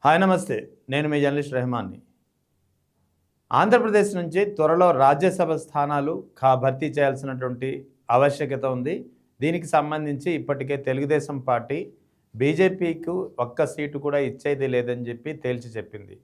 Hi నమస్తే. నేను మీ journalist రెహమాన్ని. Andhra Pradesh నుంచి త్వరలో రాజ్యసభ స్థానాలు భర్తీ చేయాల్సినటువంటి ఆవశ్యకత ఉంది. దీనికి సంబంధించి ఇప్పటికే తెలుగుదేశం పార్టీ బీజేపీకి ఒక్క సీటు కూడా ఇచ్చేది లేదని చెప్పి తేల్చి చెప్పింది.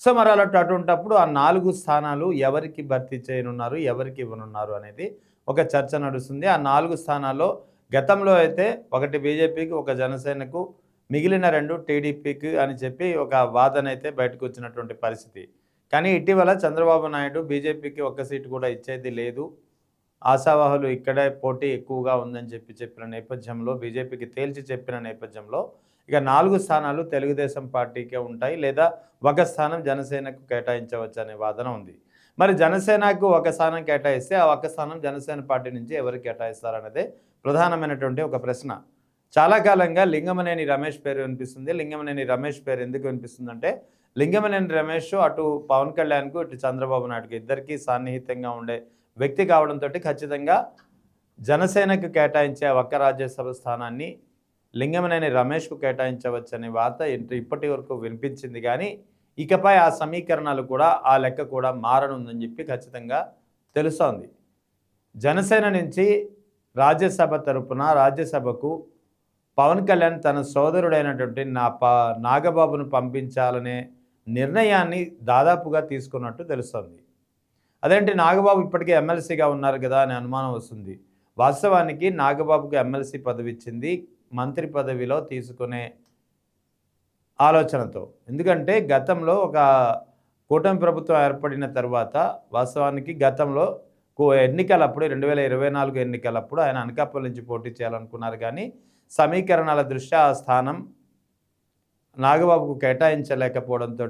సో మరి అటువంటప్పుడు ఆ 4 స్థానాలు ఎవరికి భర్తీ చేయనున్నారు, ఎవరికి ఇవ్వనున్నారు అనేది ఒక చర్చ నడుస్తుంది. ఆ 4 స్థానాల్లో గతంలో అయితే ఒకటి బీజేపీకి, ఒక జనసేనకు, మిగిలిన 2 టీడీపీకి అని చెప్పి ఒక వాదన అయితే బయటకు వచ్చినటువంటి పరిస్థితి. కానీ ఇటీవల చంద్రబాబు నాయుడు బీజేపీకి ఒక్క సీటు కూడా ఇచ్చేది లేదు, ఆశావాహులు ఇక్కడే పోటీ ఎక్కువగా ఉందని చెప్పిన నేపథ్యంలో, బీజేపీకి తేల్చి చెప్పిన నేపథ్యంలో ఇక 4 స్థానాలు తెలుగుదేశం పార్టీకే ఉంటాయి, లేదా ఒక స్థానం జనసేనకు కేటాయించవచ్చు అనే వాదన ఉంది. మరి జనసేనకు ఒక స్థానం కేటాయిస్తే ఆ ఒక స్థానం జనసేన పార్టీ నుంచి ఎవరు కేటాయిస్తారన్నదే ప్రధానమైనటువంటి ఒక ప్రశ్న. చాలా కాలంగా లింగమనేని రమేష్ పేరు వినిపిస్తుంది. లింగమనేని రమేష్ పేరు ఎందుకు వినిపిస్తుందంటే, లింగమనేని రమేష్ అటు పవన్ కళ్యాణ్కు, ఇటు చంద్రబాబు నాయుడుకి ఇద్దరికీ సన్నిహితంగా ఉండే వ్యక్తి కావడంతో ఖచ్చితంగా జనసేనకు కేటాయించే ఒక్క రాజ్యసభ స్థానాన్ని లింగమనేని రమేష్కు కేటాయించవచ్చనే వార్త ఇప్పటి వరకు వినిపించింది. కానీ ఇకపై ఆ సమీకరణాలు కూడా, ఆ లెక్క కూడా మారనుందని చెప్పి ఖచ్చితంగా తెలుస్తోంది. జనసేన నుంచి రాజ్యసభ తరపున రాజ్యసభకు పవన్ కళ్యాణ్ తన సోదరుడైనటువంటి నాగబాబును పంపించాలనే నిర్ణయాన్ని దాదాపుగా తీసుకున్నట్టు తెలుస్తోంది. అదేంటి, నాగబాబు ఇప్పటికే ఎమ్మెల్సీగా ఉన్నారు కదా అనే అనుమానం వస్తుంది. వాస్తవానికి నాగబాబుకు ఎమ్మెల్సీ పదవి ఇచ్చింది మంత్రి పదవిలో తీసుకునే ఆలోచనతో. ఎందుకంటే గతంలో ఒక కూటమి ప్రభుత్వం ఏర్పడిన తర్వాత, వాస్తవానికి గతంలో ఎన్నికలప్పుడు 2024 ఎన్నికలప్పుడు ఆయన అనకాపల్లి నుంచి పోటీ చేయాలనుకున్నారు. కానీ సమీకరణాల దృష్ట్యా ఆ స్థానం నాగబాబుకు కేటాయించలేకపోవడంతో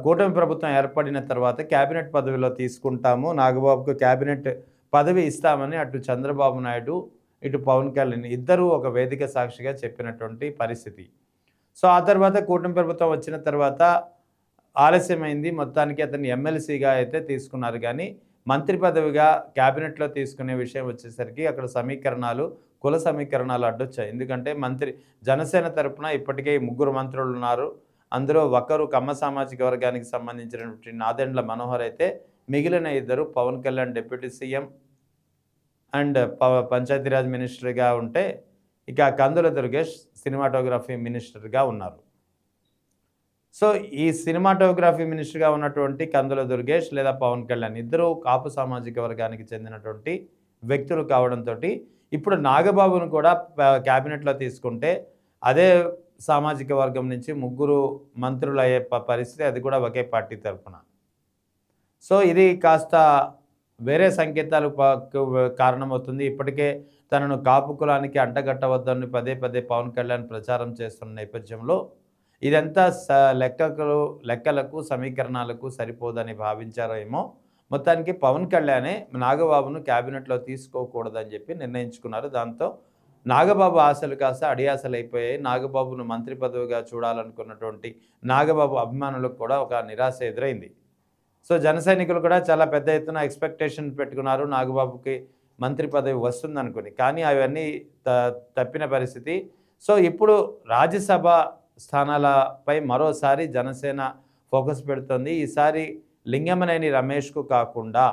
కూటమి ప్రభుత్వం ఏర్పడిన తర్వాత క్యాబినెట్ పదవిలో తీసుకుంటాము, నాగబాబుకు క్యాబినెట్ పదవి ఇస్తామని అటు చంద్రబాబు నాయుడు, ఇటు పవన్ కళ్యాణ్ ఇద్దరూ ఒక వేదిక సాక్షిగా చెప్పినటువంటి పరిస్థితి. సో ఆ తర్వాత కూటమి ప్రభుత్వం వచ్చిన తర్వాత ఆలస్యమైంది. మొత్తానికి అతన్ని ఎమ్మెల్సీగా అయితే తీసుకున్నారు. కానీ మంత్రి పదవిగా క్యాబినెట్లో తీసుకునే విషయం వచ్చేసరికి అక్కడ సమీకరణాలు, కుల సమీకరణాలు అడ్డొచ్చాయి. ఎందుకంటే జనసేన తరపున ఇప్పటికే 3 మంత్రులు ఉన్నారు. అందులో ఒకరు కమ్మ సామాజిక వర్గానికి సంబంధించినటువంటి నాదెండ్ల మనోహర్ అయితే, మిగిలిన ఇద్దరు Pawan Kalyan deputy CM and Panchayati Raj మినిస్టర్గా ఉంటే, ఇక కందుల దుర్గేష్ సినిమాటోగ్రఫీ మినిస్టర్గా ఉన్నారు. సో ఈ సినిమాటోగ్రఫీ మినిస్టర్గా ఉన్నటువంటి కందుల దుర్గేష్ లేదా పవన్ కళ్యాణ్ ఇద్దరు కాపు సామాజిక వర్గానికి చెందినటువంటి వ్యక్తులు కావడంతో ఇప్పుడు నాగబాబును కూడా క్యాబినెట్లో తీసుకుంటే అదే సామాజిక వర్గం నుంచి 3 మంత్రులు అయ్యే పరిస్థితి, అది కూడా ఒకే పార్టీ తరఫున. సో ఇది కాస్త వేరే సంకేతాలు కారణమవుతుంది. ఇప్పటికే తనను కాపు కులానికి అంటగట్టవద్దని పదే పవన్ కళ్యాణ్ ప్రచారం చేస్తున్న నేపథ్యంలో ఇదంతా లెక్కలకు సమీకరణాలకు సరిపోదని భావించారో ఏమో. మొత్తానికి పవన్ కళ్యాణే నాగబాబును క్యాబినెట్లో తీసుకోకూడదని చెప్పి నిర్ణయించుకున్నారు. దాంతో నాగబాబు ఆశలు కాస్త అడియాసలు అయిపోయాయి. నాగబాబును మంత్రి పదవిగా చూడాలనుకున్నటువంటి నాగబాబు అభిమానులకు కూడా ఒక నిరాశ ఎదురైంది. సో జన సైనికులు కూడా చాలా పెద్ద ఎత్తున ఎక్స్పెక్టేషన్ పెట్టుకున్నారు నాగబాబుకి మంత్రి పదవి వస్తుందనుకుని. కానీ అవన్నీ తప్పిన పరిస్థితి. సో ఇప్పుడు రాజ్యసభ స్థానాలపై మరోసారి జనసేన ఫోకస్ పెడుతుంది. ఈసారి లింగమనేని రమేష్కు కాకుండా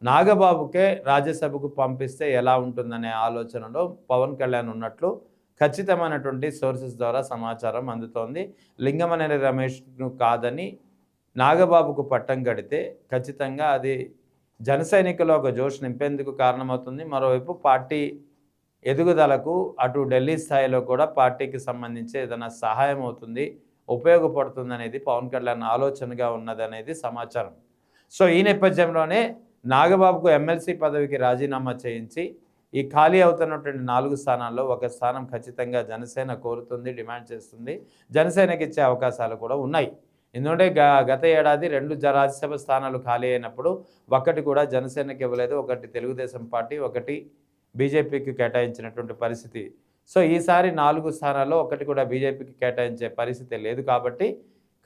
నాగబాబుకే రాజ్యసభకు పంపిస్తే ఎలా ఉంటుందనే ఆలోచనలో పవన్ కళ్యాణ్ ఉన్నట్లు ఖచ్చితమైనటువంటి సోర్సెస్ ద్వారా సమాచారం అందుతోంది. లింగమనేని రమేష్ను కాదని నాగబాబుకు పట్టం కడితే ఖచ్చితంగా అది జన సైనికుల్లో ఒక జోష్ నింపేందుకు కారణమవుతుంది. మరోవైపు పార్టీ ఎదుగుదలకు అటు ఢిల్లీ స్థాయిలో కూడా పార్టీకి సంబంధించి ఏదైనా సహాయం అవుతుంది, ఉపయోగపడుతుంది అనేది పవన్ కళ్యాణ్ ఆలోచనగా ఉన్నదనేది సమాచారం. సో ఈ నేపథ్యంలోనే నాగబాబుకు ఎమ్మెల్సీ పదవికి రాజీనామా చేయించి ఈ ఖాళీ అవుతున్నటువంటి 4 స్థానాల్లో ఒక స్థానం ఖచ్చితంగా జనసేన కోరుతుంది, డిమాండ్ చేస్తుంది. జనసేనకి ఇచ్చే అవకాశాలు కూడా ఉన్నాయి. ఎందుకంటే గత ఏడాది 2 రాజ్యసభ స్థానాలు ఖాళీ అయినప్పుడు ఒకటి కూడా జనసేనకి ఇవ్వలేదు. ఒకటి తెలుగుదేశం పార్టీ, ఒకటి బీజేపీకి కేటాయించినటువంటి పరిస్థితి. సో ఈసారి 4 స్థానాల్లో ఒకటి కూడా బీజేపీకి కేటాయించే పరిస్థితి లేదు. కాబట్టి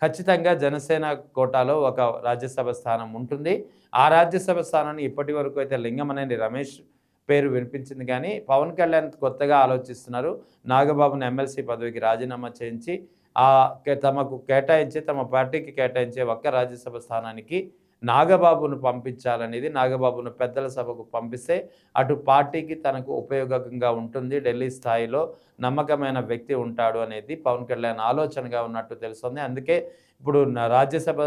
ఖచ్చితంగా జనసేన కోటాలో ఒక రాజ్యసభ స్థానం ఉంటుంది. ఆ రాజ్యసభ స్థానాన్ని ఇప్పటి వరకు అయితే లింగమనేని రమేష్ పేరు వినిపించింది. కానీ పవన్ కళ్యాణ్ కొత్తగా ఆలోచిస్తున్నారు. నాగబాబును ఎమ్మెల్సీ పదవికి రాజీనామా చేయించి తమకు కేటాయించే తమ పార్టీకి కేటాయించే ఒక్క రాజ్యసభ స్థానానికి నాగబాబును పంపించాలనేది, నాగబాబును పెద్దల సభకు పంపిస్తే అటు పార్టీకి తనకు ఉపయోగకంగా ఉంటుంది, ఢిల్లీ స్థాయిలో నమ్మకమైన వ్యక్తి ఉంటాడు అనేది పవన్ కళ్యాణ్ ఆలోచనగా ఉన్నట్టు తెలుస్తుంది. అందుకే ఇప్పుడు రాజ్యసభ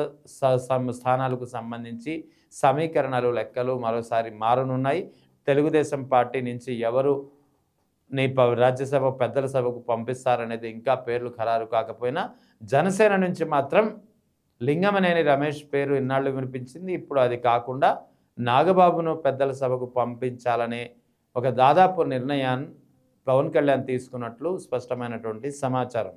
స్థానాలకు సంబంధించి సమీకరణలు, లెక్కలు మరోసారి మారనున్నాయి. తెలుగుదేశం పార్టీ నుంచి ఎవరు రాజ్యసభ పెద్దల సభకు పంపిస్తారనేది ఇంకా పేర్లు ఖరారు కాకపోయినా, జనసేన నుంచి మాత్రం లింగమనేని రమేష్ పేరు ఇన్నాళ్ళు వినిపించింది. ఇప్పుడు అది కాకుండా నాగబాబును పెద్దల సభకు పంపించాలనే ఒక దాదాపు నిర్ణయాన్ని పవన్ కళ్యాణ్ తీసుకున్నట్లు స్పష్టమైనటువంటి సమాచారం.